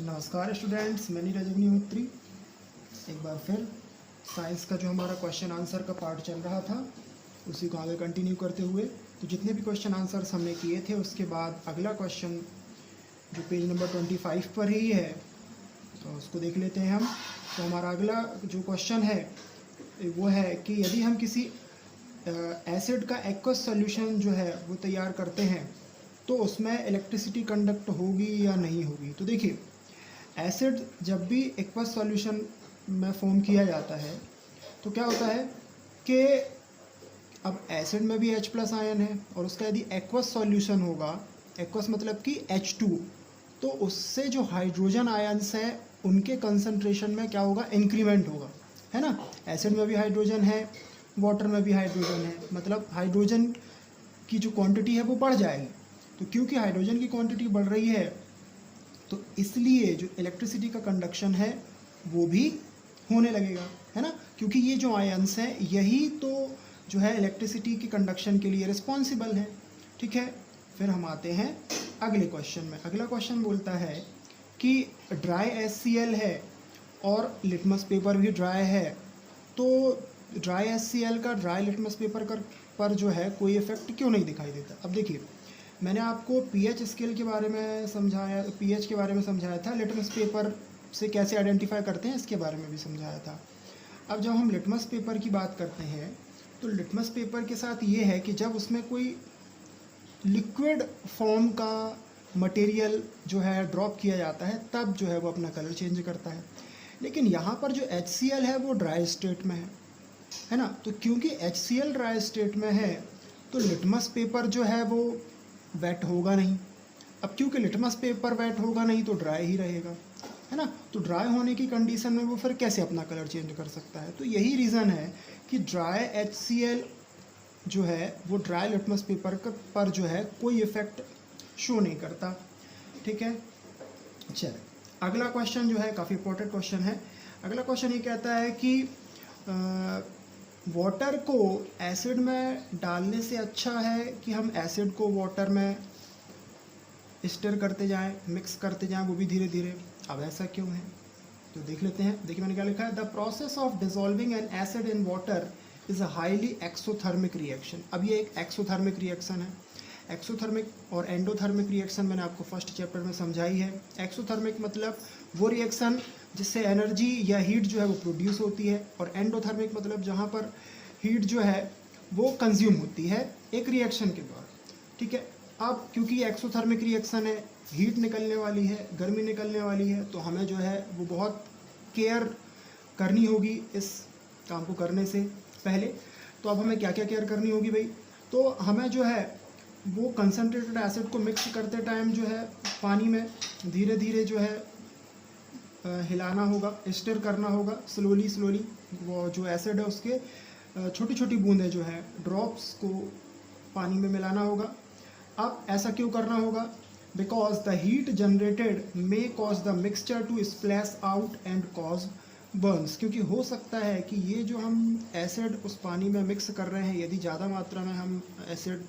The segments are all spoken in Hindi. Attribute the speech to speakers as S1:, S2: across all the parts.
S1: नमस्कार स्टूडेंट्स, मैं नीरज अग्निहोत्री। एक बार फिर साइंस का जो हमारा क्वेश्चन आंसर का पार्ट चल रहा था उसी को आगे कंटिन्यू करते हुए तो जितने भी क्वेश्चन आंसर्स हमने किए थे उसके बाद अगला क्वेश्चन जो पेज नंबर 25 पर ही है तो उसको देख लेते हैं हम। तो हमारा अगला जो क्वेश्चन है वो है कि यदि हम किसी एसिड का एक्वस सॉल्यूशन जो है वो तैयार करते हैं तो उसमें इलेक्ट्रिसिटी कंडक्ट होगी या नहीं होगी। तो देखिए, एसिड जब भी एक्वस सॉल्यूशन में फॉर्म किया जाता है तो क्या होता है कि अब एसिड में भी H+ आयन है और उसका यदि एक्वस सॉल्यूशन होगा, एक्वस मतलब कि H2, तो उससे जो हाइड्रोजन आयन्स हैं उनके कंसंट्रेशन में क्या होगा, इंक्रीमेंट होगा, है ना। एसिड में भी हाइड्रोजन है, वाटर में भी हाइड्रोजन है, मतलब हाइड्रोजन की जो क्वांटिटी है वो बढ़ जाएगी। तो क्योंकि हाइड्रोजन की क्वांटिटी बढ़ रही है तो इसलिए जो इलेक्ट्रिसिटी का कंडक्शन है वो भी होने लगेगा, है ना। क्योंकि ये जो आयन्स हैं यही तो जो है इलेक्ट्रिसिटी की कंडक्शन के लिए रिस्पॉन्सिबल है। ठीक है, फिर हम आते हैं अगले क्वेश्चन में। अगला क्वेश्चन बोलता है कि ड्राई HCl है और लिटमस पेपर भी ड्राई है, तो ड्राई HCl का ड्राई लिटमस पेपर पर जो है कोई इफेक्ट क्यों नहीं दिखाई देता। अब देखिए, मैंने आपको pH स्केल के बारे में समझाया, pH के बारे में समझाया था, लिटमस पेपर से कैसे आइडेंटिफाई करते हैं इसके बारे में भी समझाया था। अब जब हम लिटमस पेपर की बात करते हैं तो लिटमस पेपर के साथ ये है कि जब उसमें कोई लिक्विड फॉर्म का मटेरियल जो है ड्रॉप किया जाता है तब जो है वो अपना कलर चेंज करता है। लेकिन यहाँ पर जो HCl है वो ड्राई स्टेट में है ना। तो क्योंकि HCl ड्राई स्टेट में है तो लिटमस पेपर जो है वो वेट होगा नहीं। अब क्योंकि लिटमस पेपर वेट होगा नहीं तो ड्राई ही रहेगा, है ना। तो ड्राई होने की कंडीशन में वो फिर कैसे अपना कलर चेंज कर सकता है। तो यही रीज़न है कि ड्राई HCl जो है वो ड्राई लिटमस पेपर पर जो है कोई इफेक्ट शो नहीं करता। ठीक है, चलिए अगला क्वेश्चन जो है काफ़ी इंपॉर्टेंट क्वेश्चन है। अगला क्वेश्चन ये कहता है कि वाटर को एसिड में डालने से अच्छा है कि हम एसिड को वाटर में स्टर करते जाएं, मिक्स करते जाएं, वो भी धीरे धीरे। अब ऐसा क्यों है तो देख लेते हैं। देखिए मैंने क्या लिखा है, the process of dissolving N acid in water is a highly exothermic reaction. अब ये एक एक्सोथर्मिक रिएक्शन है। एक्सोथर्मिक और एंडोथर्मिक रिएक्शन मैंने आपको फर्स्ट चैप्टर में समझाई है। एक्सोथर्मिक मतलब वो रिएक्शन जिससे एनर्जी या हीट जो है वो प्रोड्यूस होती है, और एंडोथर्मिक मतलब जहाँ पर हीट जो है वो कंज्यूम होती है एक रिएक्शन के द्वारा। ठीक है, अब क्योंकि एक्सोथर्मिक रिएक्शन है, हीट निकलने वाली है, गर्मी निकलने वाली है, तो हमें जो है वो बहुत केयर करनी होगी इस काम को करने से पहले। तो अब हमें क्या क्या केयर करनी होगी भाई, तो हमें जो है वो कंसनट्रेटेड एसिड को मिक्स करते टाइम जो है पानी में धीरे धीरे जो है हिलाना होगा, स्टर करना होगा, स्लोली स्लोली वो जो एसिड है उसके छोटी छोटी बूंदें जो है ड्रॉप्स को पानी में मिलाना होगा। अब ऐसा क्यों करना होगा, because the heat generated may cause the mixture to splash out and cause burns. क्योंकि हो सकता है कि ये जो हम एसिड उस पानी में मिक्स कर रहे हैं, यदि ज़्यादा मात्रा में हम एसिड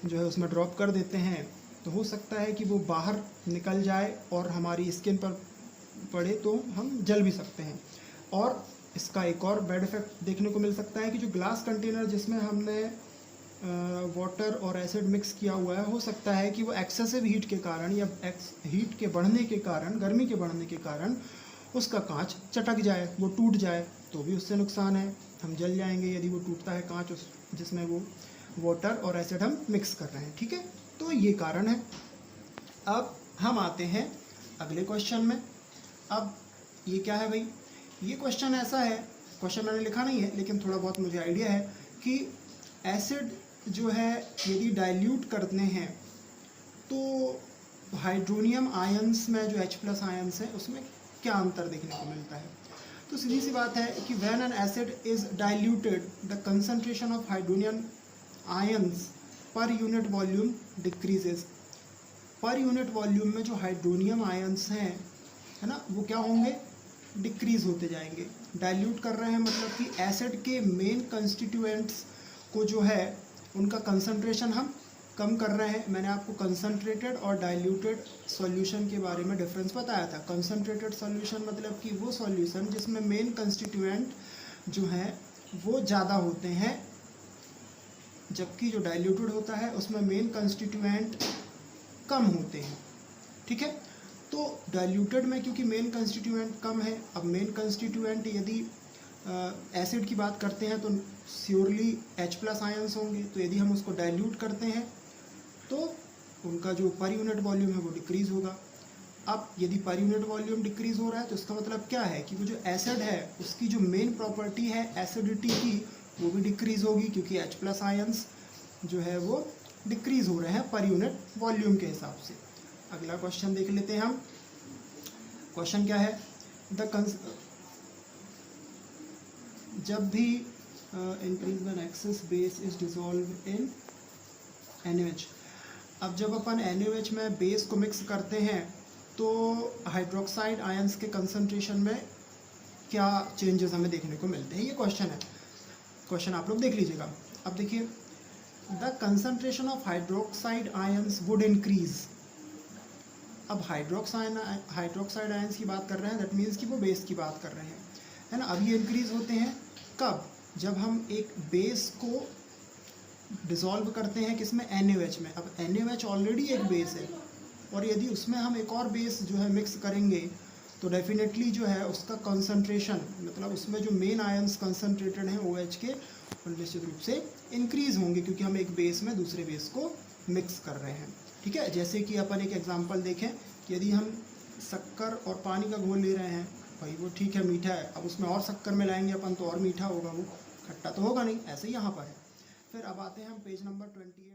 S1: जो है उसमें ड्रॉप कर देते हैं तो हो सकता है कि वो बाहर निकल जाए और हमारी स्किन पर पड़े तो हम जल भी सकते हैं। और इसका एक और बैड इफेक्ट देखने को मिल सकता है कि जो ग्लास कंटेनर जिसमें हमने वाटर और एसिड मिक्स किया हुआ है, हो सकता है कि वो एक्सेसिव हीट के कारण या हीट के बढ़ने के कारण, गर्मी के बढ़ने के कारण उसका कांच चटक जाए, वो टूट जाए, तो भी उससे नुकसान है, हम जल जाएंगे यदि वो टूटता है कांच उस जिसमें वो वाटर और एसिड हम मिक्स कर रहे हैं। ठीक है, तो ये कारण है। अब हम आते हैं अगले क्वेश्चन में। अब ये क्या है भाई, ये क्वेश्चन ऐसा है, क्वेश्चन मैंने लिखा नहीं है लेकिन थोड़ा बहुत मुझे आइडिया है कि एसिड जो है यदि डाइल्यूट करते हैं तो हाइड्रोनियम आयंस में जो H+ आयंस है उसमें क्या अंतर देखने को मिलता है। तो सीधी सी बात है कि when an acid is diluted the concentration of hydronium ions per unit volume decreases. Per unit volume में जो हाइड्रोनियम आयंस हैं, है ना, वो क्या होंगे, डिक्रीज होते जाएंगे। डाइल्यूट कर रहे हैं मतलब कि एसिड के मेन कंस्टिट्यूएंट्स को जो है उनका कंसंट्रेशन हम कम कर रहे हैं। मैंने आपको कंसनट्रेटेड और डाइल्यूटेड सॉल्यूशन के बारे में डिफरेंस बताया था। कंसनट्रेटेड सॉल्यूशन मतलब कि वो सॉल्यूशन जिसमें मेन कंस्टिट्यूएंट जो है वो ज़्यादा होते हैं, जबकि जो डाइल्यूटेड होता है उसमें मेन कंस्टिट्यूएंट कम होते हैं। ठीक है, तो डाइल्यूटेड में क्योंकि मेन कंस्टिट्यूएंट कम है, अब मेन कंस्टिट्यूएंट यदि एसिड की बात करते हैं तो श्योरली H+ आयंस होंगे, तो यदि हम उसको डाइल्यूट करते हैं तो उनका जो पर यूनिट वॉल्यूम है वो डिक्रीज़ होगा। अब यदि पर यूनिट वॉल्यूम डिक्रीज़ हो रहा है तो इसका मतलब क्या है कि वो जो एसिड है उसकी जो मेन प्रॉपर्टी है एसिडिटी की वो भी डिक्रीज़ होगी, क्योंकि H+ आयंस जो है वो डिक्रीज़ हो रहे हैं पर यूनिट वॉल्यूम के हिसाब से। अगला क्वेश्चन देख लेते हैं हम। क्वेश्चन क्या है, जब भी increase when excess base is dissolve in NaOH। अब जब अपन NaOH में बेस को मिक्स करते हैं तो हाइड्रोक्साइड आयंस के कंसंट्रेशन में क्या चेंजेस हमें देखने को मिलते हैं, ये क्वेश्चन है। क्वेश्चन आप लोग देख लीजिएगा। अब देखिए, the concentration of hydroxide ions would increase. अब हाइड्रोक्साइड आयंस की बात कर रहे हैं, दैट मीन्स कि वो बेस की बात कर रहे हैं, है ना। अब ये इंक्रीज होते हैं कब, जब हम एक बेस को डिसॉल्व करते हैं किसमें, NaOH में। अब NaOH ऑलरेडी एक बेस है और यदि उसमें हम एक और बेस जो है मिक्स करेंगे तो डेफिनेटली जो है उसका कंसंट्रेशन, मतलब उसमें जो मेन आयंस कंसंट्रेटेड हैं OH के, वो निश्चित रूप से इंक्रीज होंगे, क्योंकि हम एक बेस में दूसरे बेस को मिक्स कर रहे हैं। ठीक है, जैसे कि अपन एक एग्जांपल देखें कि यदि हम शक्कर और पानी का घोल ले रहे हैं, भाई वो ठीक है मीठा है, अब उसमें और शक्कर मिलाएंगे अपन तो और मीठा होगा, वो खट्टा तो होगा नहीं। ऐसे ही यहाँ पर है। फिर अब आते हैं हम पेज नंबर 28